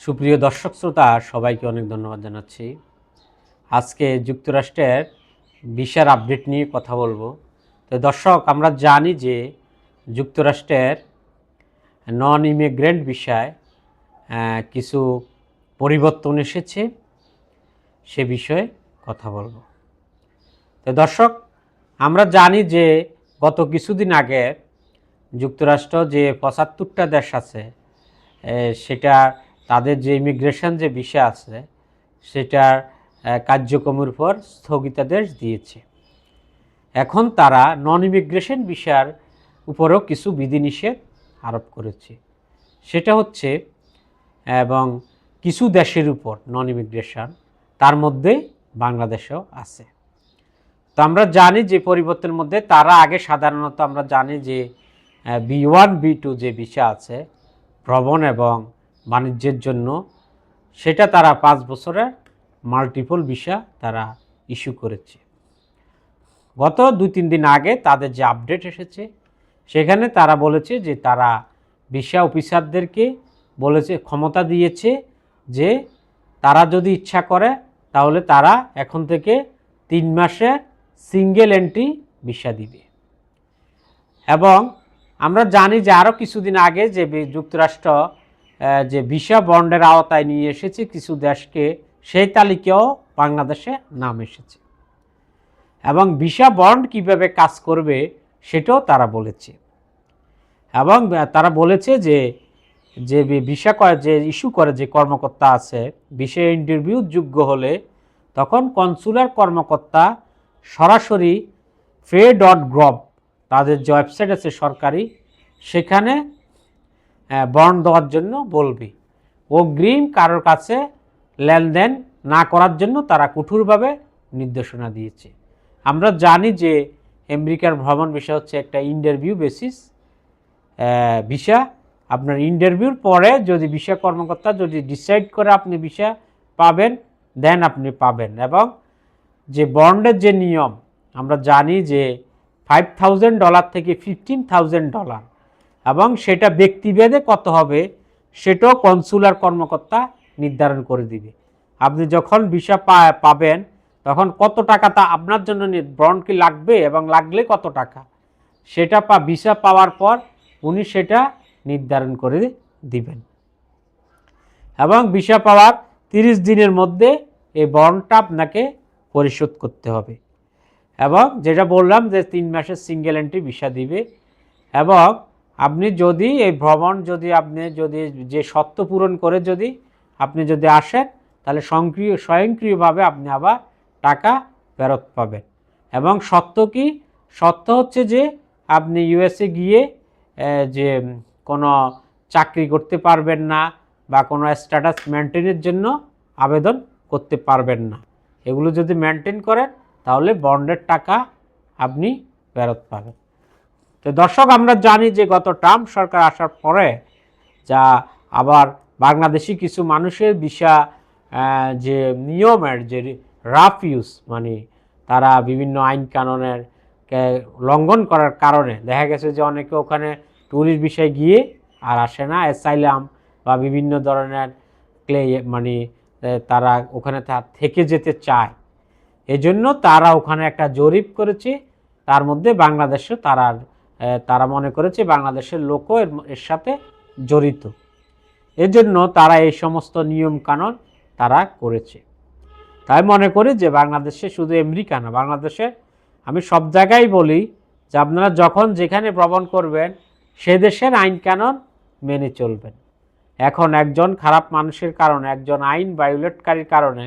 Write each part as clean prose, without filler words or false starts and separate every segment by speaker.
Speaker 1: সুপ্রিয় দর্শক শ্রোতা সবাইকে অনেক ধন্যবাদ জানাচ্ছি। আজকে যুক্তরাষ্ট্রের ভিসার আপডেট নিয়ে কথা বলবো। তো দর্শক, আমরা জানি যে যুক্তরাষ্ট্রের নন ইমিগ্রেন্ট ভিসায় কিছু পরিবর্তন এসেছে, সে বিষয়ে কথা বলবো। তো দর্শক, আমরা জানি যে গত কিছুদিন আগে যুক্তরাষ্ট্র যে ৭৫টা দেশ আছে সেটা তাদের যে ইমিগ্রেশন যে ভিসা আছে সেটার কার্যক্রমের উপর স্থগিতাদেশ দিয়েছে। এখন তারা নন ইমিগ্রেশন ভিসার উপরেও কিছু বিধিনিষেধ আরোপ করেছে। সেটা হচ্ছে এবং কিছু দেশের উপর নন ইমিগ্রেশন, তার মধ্যে বাংলাদেশও আছে। তো আমরা জানি যে পরিবর্তনের মধ্যে তারা আগে সাধারণত আমরা জানি যে B1 B2 যে ভিসা আছে ভ্রমণ এবং বাণিজ্যের জন্য, সেটা তারা 5 বছরের মাল্টিপল ভিসা তারা ইস্যু করেছে। গত 2-3 দিন আগে তাদের যে আপডেট এসেছে সেখানে তারা বলেছে যে তারা ভিসা অফিসারদেরকে বলেছে, ক্ষমতা দিয়েছে যে তারা যদি ইচ্ছা করে তাহলে তারা এখন থেকে 3 মাসের সিঙ্গেল এন্ট্রি ভিসা দিবে। এবং আমরা জানি যে আরও কিছুদিন আগে যে যুক্তরাষ্ট্র যে ভিসা বন্ডের আওতায় নিয়ে এসেছে কিছু দেশকে, সেই তালিকাও বাংলাদেশে নাম এসেছে। এবং ভিসা বন্ড কিভাবে কাজ করবে সেটাও তারা বলেছে। এবং তারা বলেছে যে যে ভিসা যে ইস্যু করে যে কর্মকর্তা আছে, ভিসা ইন্টারভিউ যোগ্য হলে তখন কনসুলার কর্মকর্তা সরাসরি fe.gov তাদের যে ওয়েবসাইট আছে সরকারি, সেখানে বন্ড দেওয়ার জন্য বলবে। অগ্রিম কারোর কাছে লেনদেন না করার জন্য তারা কঠোরভাবে নির্দেশনা দিয়েছে। আমরা জানি যে আমেরিকার ভ্রমণ ভিসা হচ্ছে একটা ইন্টারভিউ বেসিস ভিসা। আপনার ইন্টারভিউর পরে যদি ভিসা কর্মকর্তা যদি ডিসাইড করে আপনি ভিসা পাবেন, দেন আপনি পাবেন। এবং যে বন্ডের যে নিয়ম আমরা জানি যে $5,000 থেকে $15,000, এবং সেটা ব্যক্তিভেদে কত হবে সেটাও কনসুলার কর্মকর্তা নির্ধারণ করে দিবে। আপনি যখন ভিসা পাবেন তখন কত টাকা তা আপনার জন্য বন্ড কি লাগবে এবং লাগলে কত টাকা, সেটা ভিসা পাওয়ার পর উনি সেটা নির্ধারণ করে দিবেন। এবং ভিসা পাওয়ার 30 দিনের মধ্যে এই বন্ডটা আপনাকে পরিশোধ করতে হবে। এবং যেটা বললাম যে 3 মাসের সিঙ্গেল এন্ট্রি ভিসা দিবে। এবং আপনি যদি এই ভ্রমণ যদি আপনি যদি যে শর্ত পূরণ করে যদি আপনি যদি আসেন তাহলে স্বয়ংক্রিয়ভাবে আপনি আবার টাকা ফেরত পাবেন। এবং শর্ত কি? শর্ত হচ্ছে যে আপনি ইউএসএ গিয়ে যে কোনো চাকরি করতে পারবেন না বা কোনো স্ট্যাটাস মেনটেনের জন্য আবেদন করতে পারবেন না। এগুলো যদি মেনটেন করেন তাহলে বন্ডের টাকা আপনি ফেরত পাবেন। তো দর্শক, আমরা জানি যে গত ট্রাম্প সরকার আসার পরে যা আবার বাংলাদেশি কিছু মানুষের ভিসা যে নিয়মের যে রাফ ইউজ, মানে তারা বিভিন্ন আইন কানুনের লঙ্ঘন করার কারণে দেখা গেছে যে অনেকে ওখানে ট্যুরিস্ট ভিসায় গিয়ে আর আসে না, অ্যাসাইলাম বা বিভিন্ন ধরনের মানে তারা ওখানে থেকে যেতে চায়। এজন্য তারা ওখানে একটা জরিপ করেছে, তার মধ্যে বাংলাদেশও তারা মনে করেছে বাংলাদেশের লোকও এর সাথে জড়িত। এজন্য তারা এই সমস্ত নিয়ম কানুন তারা করেছে। তাই মনে করি যে বাংলাদেশে শুধু আমেরিকা না, বাংলাদেশে আমি সব জায়গায় বলি যে আপনারা যখন যেখানে ভ্রমণ করবেন সে দেশের আইন কানুন মেনে চলবেন। এখন একজন খারাপ মানুষের কারণে, একজন আইন ভায়োলেটকারীর কারণে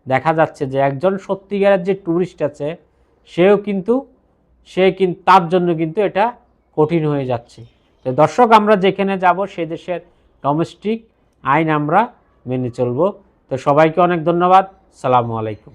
Speaker 1: দেখা যাচ্ছে যে একজন সত্যিকারের যে ট্যুরিস্ট আছে সে কিন্তু তার জন্য কিন্তু এটা কঠিন হয়ে যাচ্ছে। তো দর্শক, আমরা যেখানে যাব সে দেশের ডোমেস্টিক আইন আমরা মেনে চলব। তো সবাইকে অনেক ধন্যবাদ। আসসালামু আলাইকুম।